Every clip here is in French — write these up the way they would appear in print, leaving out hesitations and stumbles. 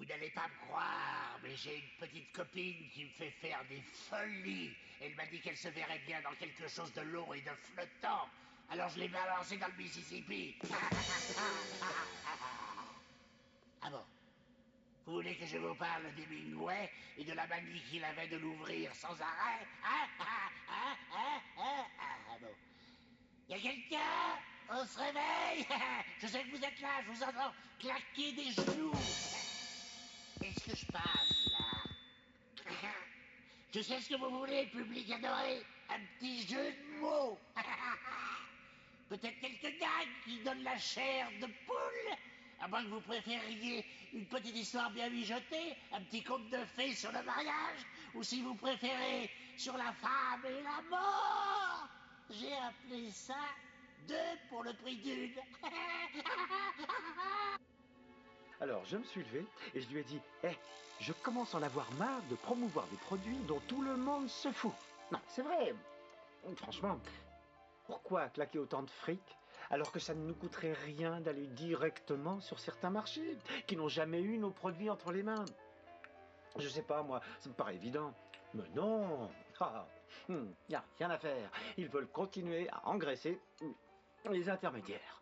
n'allez pas me croire, mais j'ai une petite copine qui me fait faire des folies. Elle m'a dit qu'elle se verrait bien dans quelque chose de long et de flottant. Alors je l'ai balancé dans le Mississippi. Ah bon? Vous voulez que je vous parle d'Hemingway et de la manie qu'il avait de l'ouvrir sans arrêt? Ah bon. Y a quelqu'un? On se réveille? Je sais que vous êtes là, je vous entends claquer des genoux. Qu'est-ce que je passe, là? Je sais ce que vous voulez, public adoré. Un petit jeu de mots. Peut-être quelques gags qui donnent la chair de poule. À moins que vous préfériez une petite histoire bien mijotée, un petit conte de fées sur le mariage, ou si vous préférez sur la femme et la mort. J'ai appelé ça 2 pour le prix d'une. Alors, je me suis levé et je lui ai dit « Hé, je commence à en avoir marre de promouvoir des produits dont tout le monde se fout. » Non, c'est vrai. Franchement, pourquoi claquer autant de fric alors que ça ne nous coûterait rien d'aller directement sur certains marchés qui n'ont jamais eu nos produits entre les mains? Je sais pas, moi, ça me paraît évident. Mais non, y a rien à faire. Ils veulent continuer à engraisser les intermédiaires.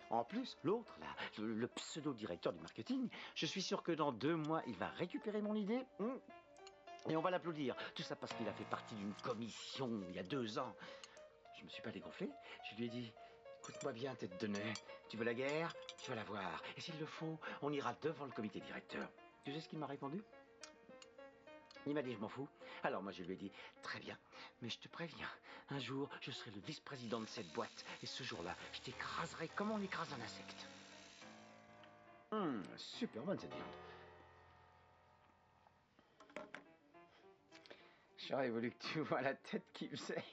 En plus, l'autre, là, le pseudo-directeur du marketing, je suis sûr que dans 2 mois, il va récupérer mon idée et on va l'applaudir. Tout ça parce qu'il a fait partie d'une commission il y a 2 ans. Je me suis pas dégonflé, je lui ai dit « Écoute-moi bien, tête de nez, tu veux la guerre, tu vas la voir. Et s'il le faut, on ira devant le comité directeur. » Tu sais ce qu'il m'a répondu? Il m'a dit « Je m'en fous. » Alors moi je lui ai dit « Très bien, mais je te préviens, un jour je serai le vice-président de cette boîte et ce jour-là, je t'écraserai comme on écrase un insecte. » Super bonne cette viande. J'aurais voulu que tu vois la tête qu'il faisait.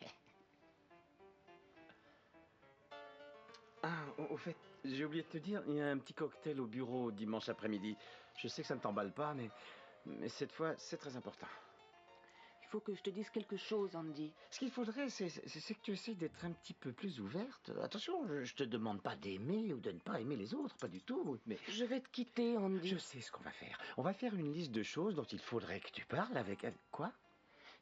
Ah, au fait, j'ai oublié de te dire, il y a un petit cocktail au bureau dimanche après-midi. Je sais que ça ne t'emballe pas, mais cette fois, c'est très important. Il faut que je te dise quelque chose, Andy. Ce qu'il faudrait, c'est que tu essayes d'être un petit peu plus ouverte. Attention, je te demande pas d'aimer ou de ne pas aimer les autres, pas du tout, mais... Je vais te quitter, Andy. Je sais ce qu'on va faire. On va faire une liste de choses dont il faudrait que tu parles avec elle. Quoi?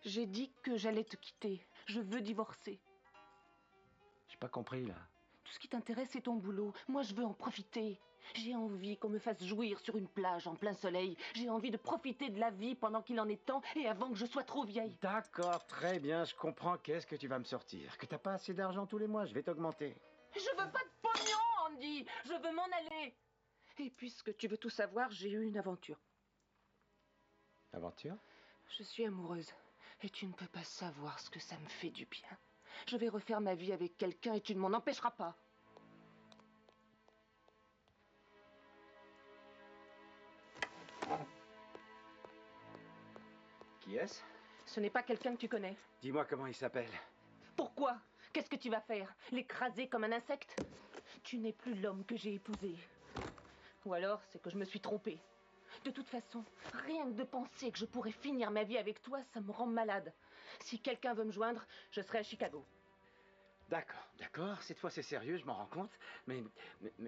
J'ai dit que j'allais te quitter. Je veux divorcer. J'ai pas compris, là. Tout ce qui t'intéresse, c'est ton boulot. Moi, je veux en profiter. J'ai envie qu'on me fasse jouir sur une plage en plein soleil. J'ai envie de profiter de la vie pendant qu'il en est temps et avant que je sois trop vieille. D'accord, très bien, je comprends. Qu'est-ce que tu vas me sortir? Que t'as pas assez d'argent tous les mois, je vais t'augmenter. Je veux pas de pognon, Andy. Je veux m'en aller. Et puisque tu veux tout savoir, j'ai eu une aventure. Aventure? Je suis amoureuse. Et tu ne peux pas savoir ce que ça me fait du bien. Je vais refaire ma vie avec quelqu'un et tu ne m'en empêcheras pas. Qui est-ce? Ce n'est pas quelqu'un que tu connais. Dis-moi comment il s'appelle. Pourquoi? Qu'est-ce que tu vas faire? L'écraser comme un insecte? Tu n'es plus l'homme que j'ai épousé. Ou alors, c'est que je me suis trompée. De toute façon, rien que de penser que je pourrais finir ma vie avec toi, ça me rend malade. Si quelqu'un veut me joindre, je serai à Chicago. D'accord, cette fois c'est sérieux, je m'en rends compte, mais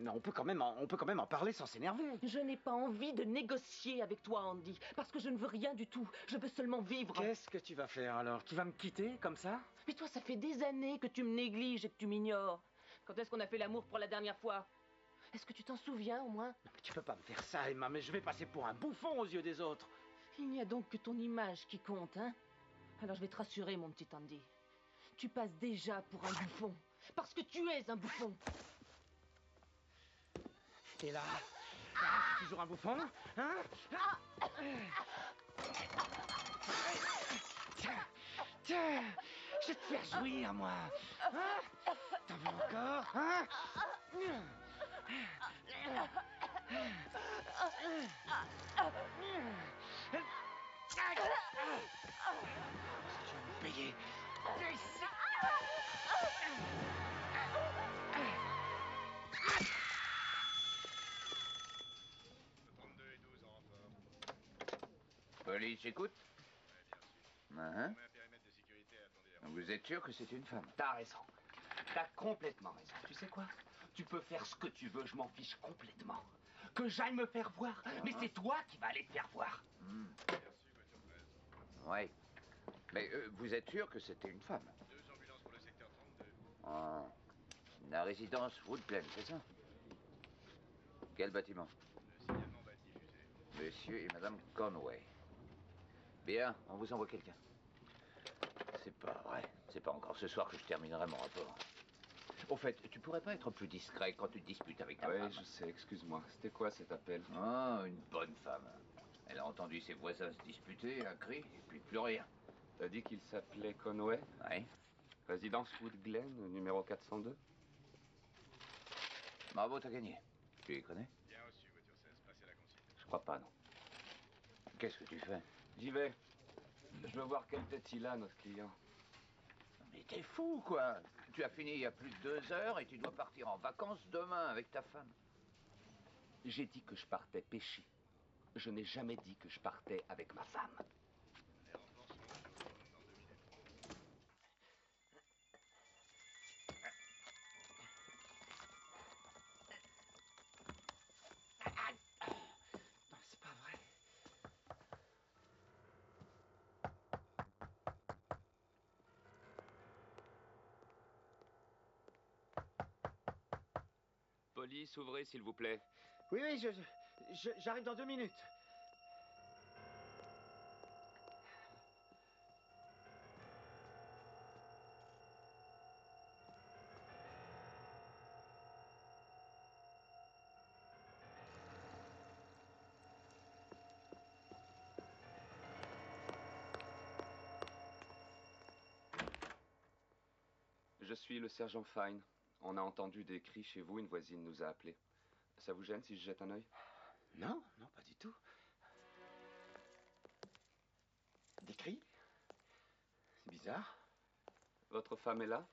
on peut quand même en parler sans s'énerver. Je n'ai pas envie de négocier avec toi, Andy, parce que je ne veux rien du tout. Je veux seulement vivre. Qu'est-ce que tu vas faire alors? Tu vas me quitter comme ça? Mais toi, ça fait des années que tu me négliges et que tu m'ignores. Quand est-ce qu'on a fait l'amour pour la dernière fois? Est-ce que tu t'en souviens au moins? Non, mais tu peux pas me faire ça, Emma, mais je vais passer pour un bouffon aux yeux des autres. Il n'y a donc que ton image qui compte, hein? Alors je vais te rassurer, mon petit Andy. Tu passes déjà pour un bouffon, parce que tu es un bouffon. Et là, c'est toujours un bouffon, hein? Tiens, je vais te faire jouir, moi. Hein? T'en veux encore, hein? Tu vas me payer. 32 et 12 en renfort. Police, écoute. Bien sûr. Hein? On met un périmètre de sécurité, attendez. Vous êtes sûr que c'est une femme? T'as raison. T'as complètement raison. Tu sais quoi? Tu peux faire ce que tu veux, je m'en fiche complètement. Que j'aille me faire voir. Mais c'est toi qui vas aller te faire voir. Bien reçu, voiture 13. Ouais. Mais vous êtes sûr que c'était une femme? 2 ambulances pour le secteur 32. Ah. La résidence Woodglen, c'est ça? Quel bâtiment? Le signalement va être diffusé. Monsieur et Madame Conway. Bien, on vous envoie quelqu'un. C'est pas vrai. C'est pas encore ce soir que je terminerai mon rapport. Au fait, tu pourrais pas être plus discret quand tu te disputes avec ta femme? Oui, je sais, excuse-moi. C'était quoi cet appel? Ah, une bonne femme. Elle a entendu ses voisins se disputer, un cri, et puis plus rien. T'as dit qu'il s'appelait Conway? Ouais. Résidence Woodglen, numéro 402? Bravo, t'as gagné. Tu les connais? Bien reçu, voiture 16. Passez la consigne. Je crois pas, non. Qu'est-ce que tu fais? J'y vais. Je veux voir quelle tête il a, notre client. Mais t'es fou, quoi. Tu as fini il y a plus de 2 heures et tu dois partir en vacances demain avec ta femme. J'ai dit que je partais pêcher. Je n'ai jamais dit que je partais avec ma femme. Les renforts seront sur vous dans 2 minutes. Non, c'est pas vrai. Police, ouvrez, s'il vous plaît. Oui, oui, j'arrive dans 2 minutes. Je suis le sergent Fine. On a entendu des cris chez vous, une voisine nous a appelés. Ça vous gêne si je jette un œil? Non, non, pas du tout. Des cris? C'est bizarre. Votre femme est là?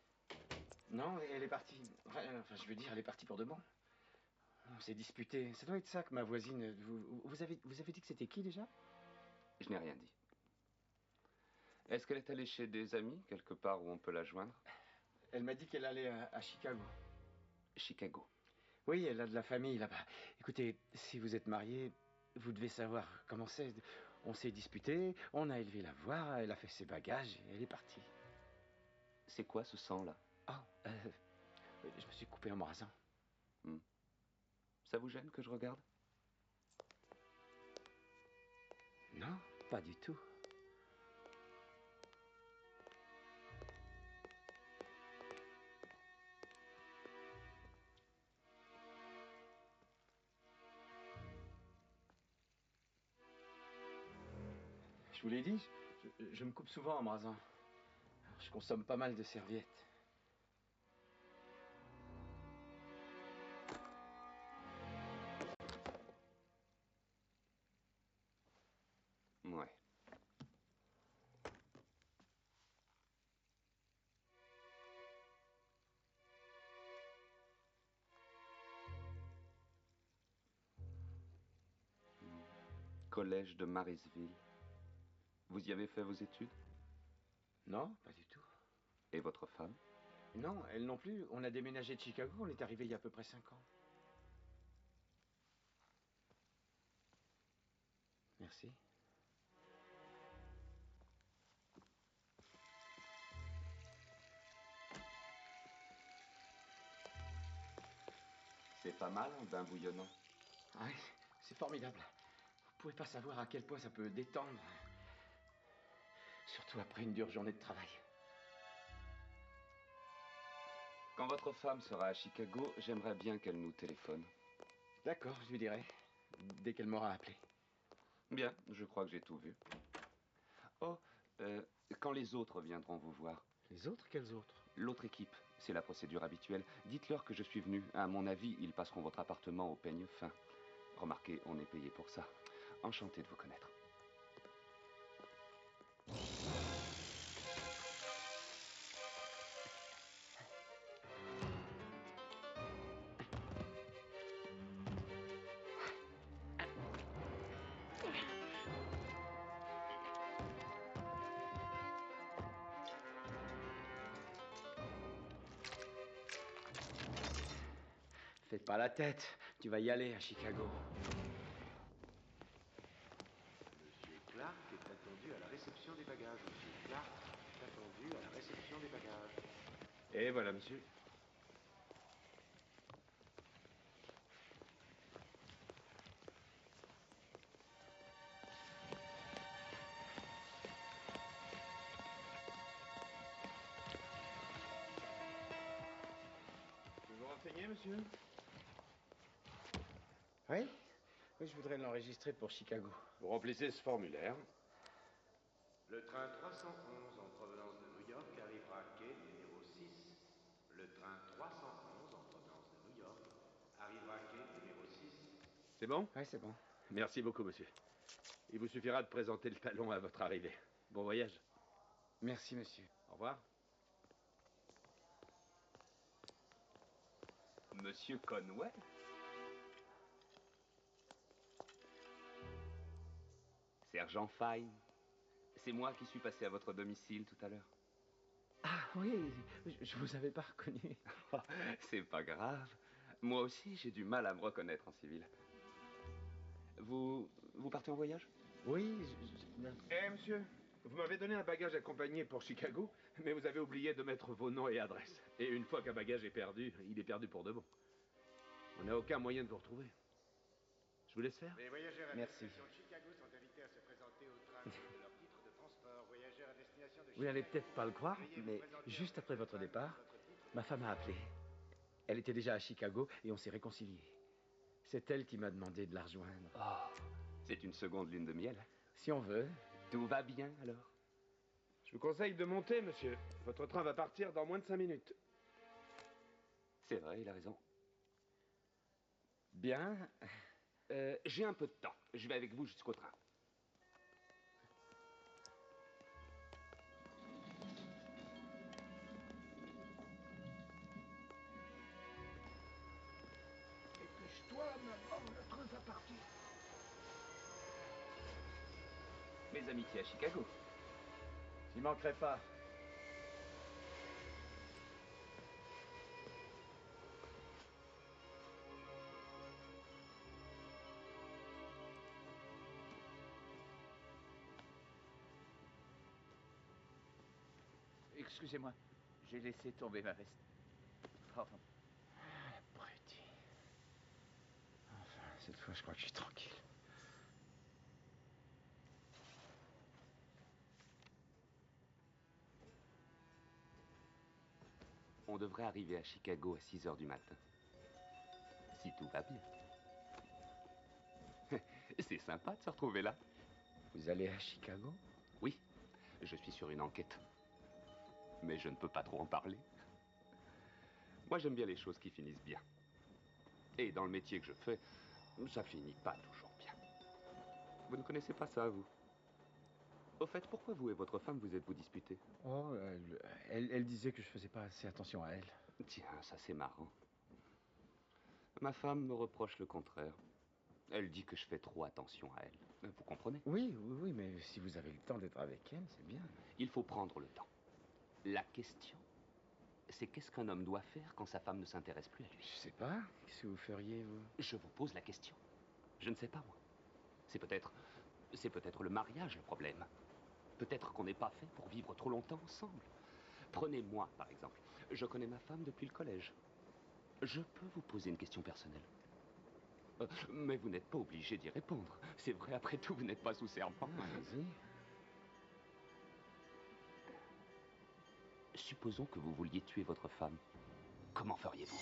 Non, elle est partie. Enfin, je veux dire, elle est partie pour de bon. On s'est disputé. Ça doit être ça que ma voisine... Vous avez dit que c'était qui, déjà? Je n'ai rien dit. Est-ce qu'elle est allée chez des amis, quelque part où on peut la joindre? Elle m'a dit qu'elle allait à Chicago. Chicago. Oui, elle a de la famille là-bas. Écoutez, si vous êtes mariés, vous devez savoir comment c'est. On s'est disputé, on a élevé la voix, elle a fait ses bagages et elle est partie. C'est quoi ce sang-là? Oh, je me suis coupé en me rasant. Ça vous gêne que je regarde? Non, pas du tout. Je vous l'ai dit, je me coupe souvent en me rasant. Je consomme pas mal de serviettes. Ouais. Collège de Marysville. Vous y avez fait vos études? Non, pas du tout. Et votre femme? Non, elle non plus. On a déménagé de Chicago, on est arrivé il y a à peu près 5 ans. Merci. C'est pas mal, un bain bouillonnant. Oui, c'est formidable. Vous pouvez pas savoir à quel point ça peut détendre. Surtout après une dure journée de travail. Quand votre femme sera à Chicago, j'aimerais bien qu'elle nous téléphone. D'accord, je lui dirai. Dès qu'elle m'aura appelé. Bien, je crois que j'ai tout vu. Oh, quand les autres viendront vous voir? Les autres, quels autres? L'autre équipe, c'est la procédure habituelle. Dites-leur que je suis venu. À mon avis, ils passeront votre appartement au peigne fin. Remarquez, on est payé pour ça. Enchanté de vous connaître. Faites pas la tête. Tu vas y aller à Chicago. Monsieur Clark est attendu à la réception des bagages. Monsieur Clark est attendu à la réception des bagages. Et voilà, monsieur. Vous vous renseignez, monsieur? Oui? Oui, je voudrais l'enregistrer pour Chicago. Vous remplissez ce formulaire. Le train 311 en provenance de New York arrivera à quai numéro 6. Le train 311 en provenance de New York arrivera à quai numéro 6. C'est bon? Oui, c'est bon. Merci beaucoup, monsieur. Il vous suffira de présenter le talon à votre arrivée. Bon voyage. Merci, monsieur. Au revoir. Monsieur Conway? Sergent Fine, c'est moi qui suis passé à votre domicile tout à l'heure. Ah oui, je vous avais pas reconnu. C'est pas grave. Moi aussi, j'ai du mal à me reconnaître en civil. Vous partez en voyage? Oui, Eh, monsieur, vous m'avez donné un bagage accompagné pour Chicago, mais vous avez oublié de mettre vos noms et adresses. Et une fois qu'un bagage est perdu, il est perdu pour de bon. On n'a aucun moyen de vous retrouver. Je vous laisse faire. Les voyageurs à Merci. destination de Chicago sont invités à se présenter au train de leur titre de transport. Voyageurs à destination de Vous n'allez Chicago, peut-être pas le croire, veuillez vous mais présenter juste au après train votre de départ, votre titre de ma femme a appelé. Elle était déjà à Chicago et on s'est réconciliés. C'est elle qui m'a demandé de la rejoindre. Oh, c'est une seconde lune de miel. Si on veut. Tout va bien alors? Je vous conseille de monter, monsieur. Votre train va partir dans moins de 5 minutes. C'est vrai, il a raison. Bien. J'ai un peu de temps. Je vais avec vous jusqu'au train. Dépêche-toi, maman, le train va partir. Mes amitiés à Chicago. J'y manquerai pas. Excusez-moi, j'ai laissé tomber ma veste. Pardon. Abruti. Enfin, cette fois, je crois que je suis tranquille. On devrait arriver à Chicago à 6 heures du matin. Si tout va bien. C'est sympa de se retrouver là. Vous allez à Chicago? Oui, je suis sur une enquête. Mais je ne peux pas trop en parler. Moi, j'aime bien les choses qui finissent bien. Et dans le métier que je fais, ça finit pas toujours bien. Vous ne connaissez pas ça, vous? Au fait, pourquoi vous et votre femme vous êtes-vous disputés? Oh, elle disait que je faisais pas assez attention à elle. Tiens, ça c'est marrant. Ma femme me reproche le contraire. Elle dit que je fais trop attention à elle. Vous comprenez? Oui, oui, oui, mais si vous avez le temps d'être avec elle, c'est bien. Il faut prendre le temps. La question, c'est qu'est-ce qu'un homme doit faire quand sa femme ne s'intéresse plus à lui? Je sais pas. Qu'est-ce que vous feriez, vous? Je vous pose la question. Je ne sais pas, moi. C'est peut-être le mariage, le problème. Peut-être qu'on n'est pas fait pour vivre trop longtemps ensemble. Prenez-moi, par exemple. Je connais ma femme depuis le collège. Je peux vous poser une question personnelle. Mais vous n'êtes pas obligé d'y répondre. C'est vrai, après tout, vous n'êtes pas sous serment. Ah, allez-y. Supposons que vous vouliez tuer votre femme. Comment feriez-vous?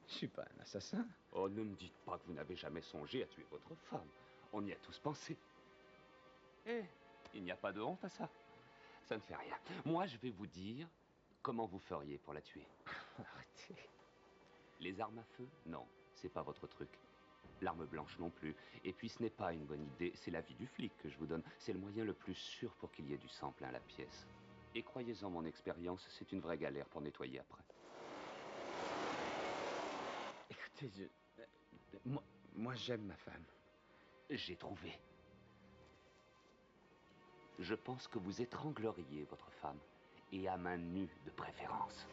Je suis pas un assassin. Oh, ne me dites pas que vous n'avez jamais songé à tuer votre femme. On y a tous pensé. Eh, il n'y a pas de honte à ça. Ça ne fait rien. Moi, je vais vous dire comment vous feriez pour la tuer. Arrêtez. Les armes à feu? Non, c'est pas votre truc. L'arme blanche non plus. Et puis ce n'est pas une bonne idée. C'est l'avis du flic que je vous donne. C'est le moyen le plus sûr pour qu'il y ait du sang plein la pièce. Et croyez-en mon expérience, c'est une vraie galère pour nettoyer après. Écoutez, moi j'aime ma femme. J'ai trouvé. Je pense que vous étrangleriez votre femme. Et à main nue de préférence.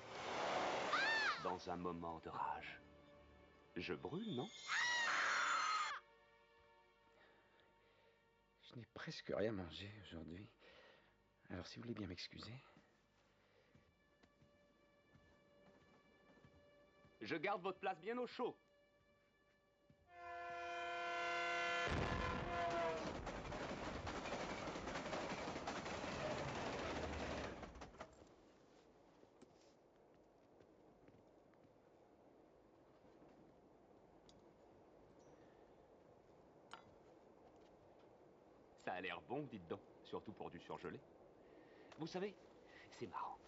Dans un moment de rage. Je brûle, non? Je n'ai presque rien mangé aujourd'hui. Alors, si vous voulez bien m'excuser. Je garde votre place bien au chaud. Ça a l'air bon, dites donc, surtout pour du surgelé. Vous savez, c'est marrant.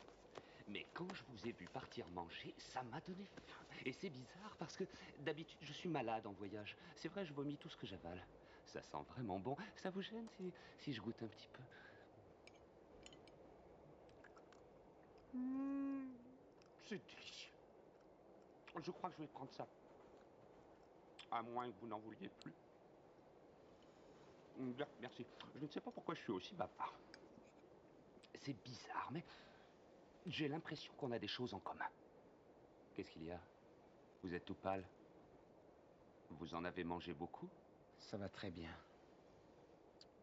Mais quand je vous ai vu partir manger, ça m'a donné faim. Et c'est bizarre parce que d'habitude, je suis malade en voyage. C'est vrai, je vomis tout ce que j'avale. Ça sent vraiment bon. Ça vous gêne si je goûte un petit peu? C'est délicieux. Je crois que je vais prendre ça. À moins que vous n'en vouliez plus. Bien, merci. Je ne sais pas pourquoi je suis aussi bavard. C'est bizarre, mais j'ai l'impression qu'on a des choses en commun. Qu'est-ce qu'il y a? Vous êtes tout pâle. Vous en avez mangé beaucoup? Ça va très bien.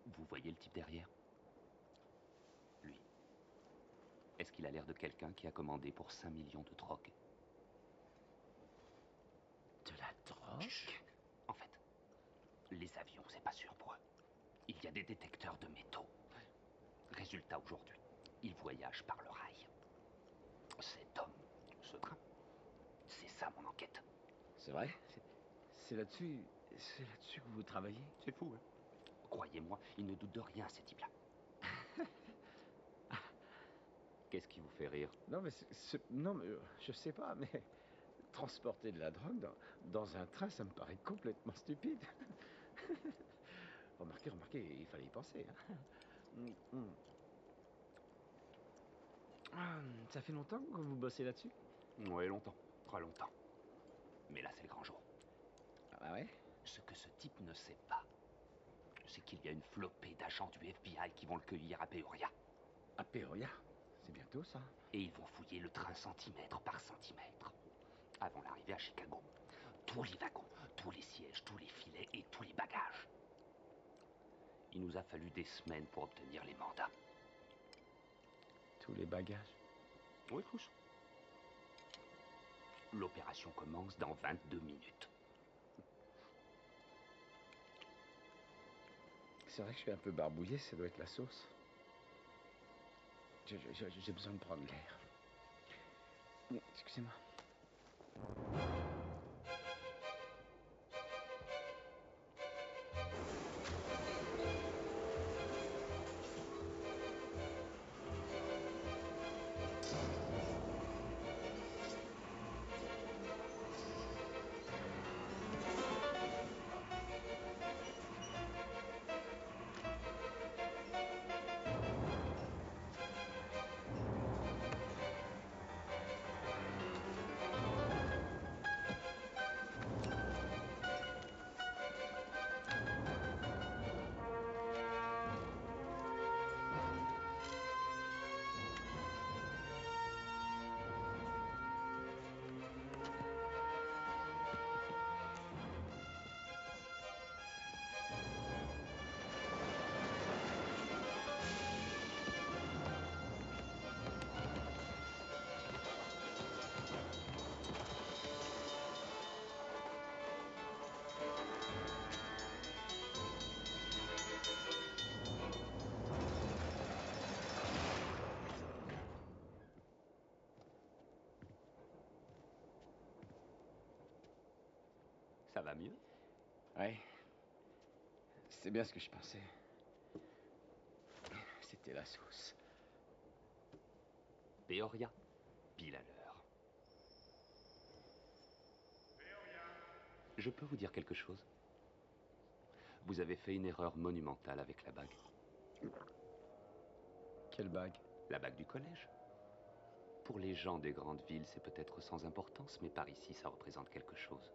Vous voyez le type derrière? Lui. Est-ce qu'il a l'air de quelqu'un qui a commandé pour 5 millions de drogue? De la drogue? Chut. En fait, les avions, c'est pas sûr pour eux. Il y a des détecteurs de métaux. Résultat aujourd'hui, ils voyagent par le rail. Cet homme, ce train, c'est ça mon enquête. C'est vrai? C'est là-dessus que vous travaillez? C'est fou, hein? Croyez-moi, il ne doute de rien, ces types-là. Qu'est-ce qui vous fait rire? Non, mais non, mais je sais pas, mais transporter de la drogue dans un train, ça me paraît complètement stupide. Remarquez, il fallait y penser. Hein. Ça fait longtemps que vous bossez là-dessus? Oui, longtemps, très longtemps. Mais là, c'est le grand jour. Ah ouais? Ce que ce type ne sait pas, c'est qu'il y a une flopée d'agents du FBI qui vont le cueillir à Peoria. À Peoria? C'est bientôt, ça. Et ils vont fouiller le train centimètre par centimètre. Avant l'arrivée à Chicago. Tous les wagons, tous les sièges, tous les filets et tous les bagages. Il nous a fallu des semaines pour obtenir les mandats. Tous les bagages? Oui, tous. L'opération commence dans 22 minutes. C'est vrai que je suis un peu barbouillé, ça doit être la sauce. J'ai besoin de prendre l'air. Excusez-moi. Ça va mieux? Ouais. C'est bien ce que je pensais. C'était la sauce. Peoria, pile à l'heure. Je peux vous dire quelque chose? Vous avez fait une erreur monumentale avec la bague. Quelle bague? La bague du collège. Pour les gens des grandes villes, c'est peut-être sans importance, mais par ici, ça représente quelque chose.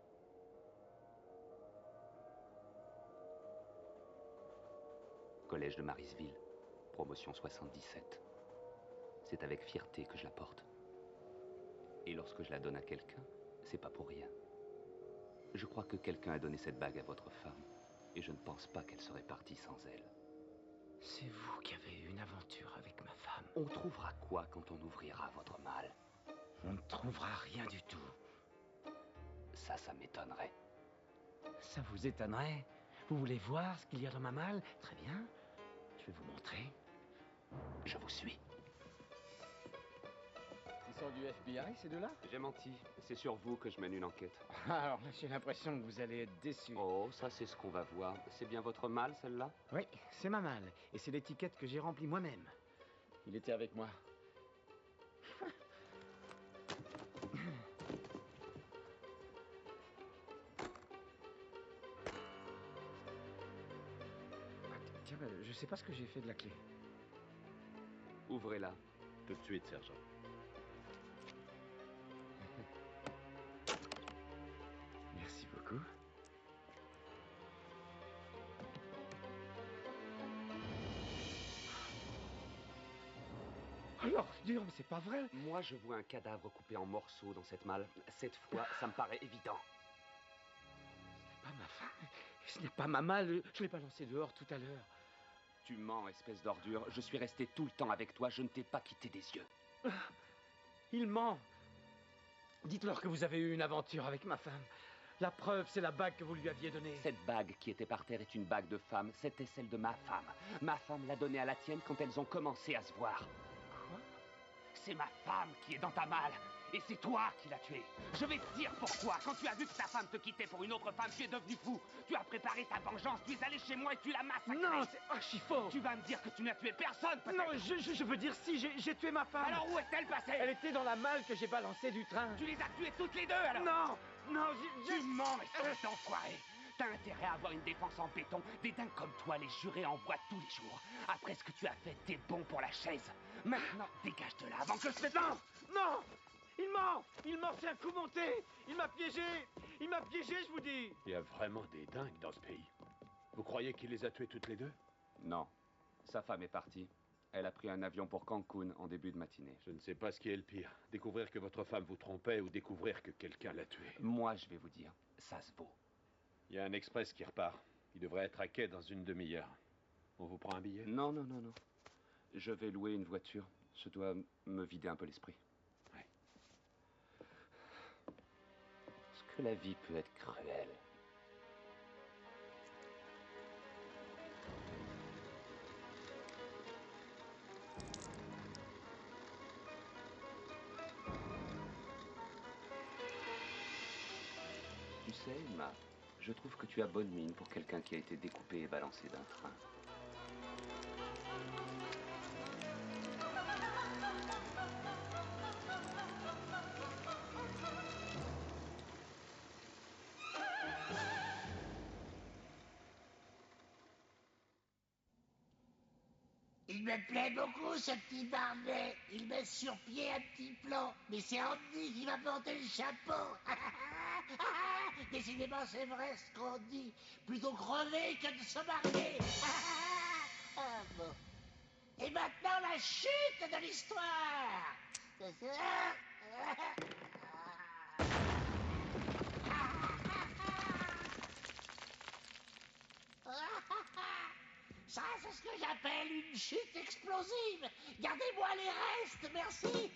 Collège de Marisville, promotion 77. C'est avec fierté que je la porte. Et lorsque je la donne à quelqu'un, c'est pas pour rien. Je crois que quelqu'un a donné cette bague à votre femme. Et je ne pense pas qu'elle serait partie sans elle. C'est vous qui avez eu une aventure avec ma femme. On trouvera quoi quand on ouvrira votre malle? On ne trouvera rien du tout. Ça m'étonnerait. Ça vous étonnerait? Vous voulez voir ce qu'il y a dans ma malle? Très bien. Je vais vous montrer. Je vous suis. Ils sont du FBI, ces deux-là? J'ai menti. C'est sur vous que je mène une enquête. Alors, j'ai l'impression que vous allez être déçu. Oh, ça c'est ce qu'on va voir. C'est bien votre malle, celle-là? Oui, c'est ma malle. Et c'est l'étiquette que j'ai remplie moi-même. Il était avec moi. Tiens, je sais pas ce que j'ai fait de la clé. Ouvrez-la. Tout de suite, sergent. Merci beaucoup. Alors, dis donc, mais c'est pas vrai. Moi, je vois un cadavre coupé en morceaux dans cette malle. Cette fois, ça me paraît évident. Ce n'est pas ma femme. Ce n'est pas ma malle. Je l'ai balancée dehors tout à l'heure. Tu mens, espèce d'ordure. Je suis resté tout le temps avec toi. Je ne t'ai pas quitté des yeux. Il ment. Dites-leur que vous avez eu une aventure avec ma femme. La preuve, c'est la bague que vous lui aviez donnée. Cette bague qui était par terre est une bague de femme. C'était celle de ma femme. Ma femme l'a donnée à la tienne quand elles ont commencé à se voir. Quoi? C'est ma femme qui est dans ta malle. Et c'est toi qui l'as tuée. Je vais te dire pourquoi. Quand tu as vu que ta femme te quittait pour une autre femme, tu es devenu fou. Tu as préparé ta vengeance. Tu es allé chez moi et tu l'as massacrée. Non, c'est archi faux. Tu vas me dire que tu n'as tué personne, peut-être. Non, je veux dire si, j'ai tué ma femme. Alors où est-elle passée? Elle était dans la malle que j'ai balancée du train. Tu les as tuées toutes les deux, alors? Non, non, Tu mens, espèce d'enfoiré. T'as intérêt à avoir une défense en béton. Des dingues comme toi, les jurés envoient tous les jours. Après ce que tu as fait, t'es bon pour la chaise. Maintenant, dégage de là avant que je te... Non, non. Il ment, c'est un coup monté. Il m'a piégé, je vous dis. Il y a vraiment des dingues dans ce pays. Vous croyez qu'il les a tués toutes les deux? Non. Sa femme est partie. Elle a pris un avion pour Cancun en début de matinée. Je ne sais pas ce qui est le pire. Découvrir que votre femme vous trompait ou découvrir que quelqu'un l'a tuée. Moi, je vais vous dire, ça se vaut. Il y a un express qui repart. Il devrait être à quai dans une demi-heure. On vous prend un billet? Non. Je vais louer une voiture. Je dois me vider un peu l'esprit. Ouais. Est-ce que la vie peut être cruelle? Tu sais, Emma, je trouve que tu as bonne mine pour quelqu'un qui a été découpé et balancé d'un train. Il me plaît beaucoup, ce petit Barnet. Il met sur pied un petit plan. Mais c'est Andy qui va porter le chapeau. Décidément, c'est vrai ce qu'on dit. Plutôt crever que de se marier. Ah, bon. Et maintenant, la chute de l'histoire. Ça, c'est ce que j'appelle une chute explosive. Gardez-moi les restes, merci.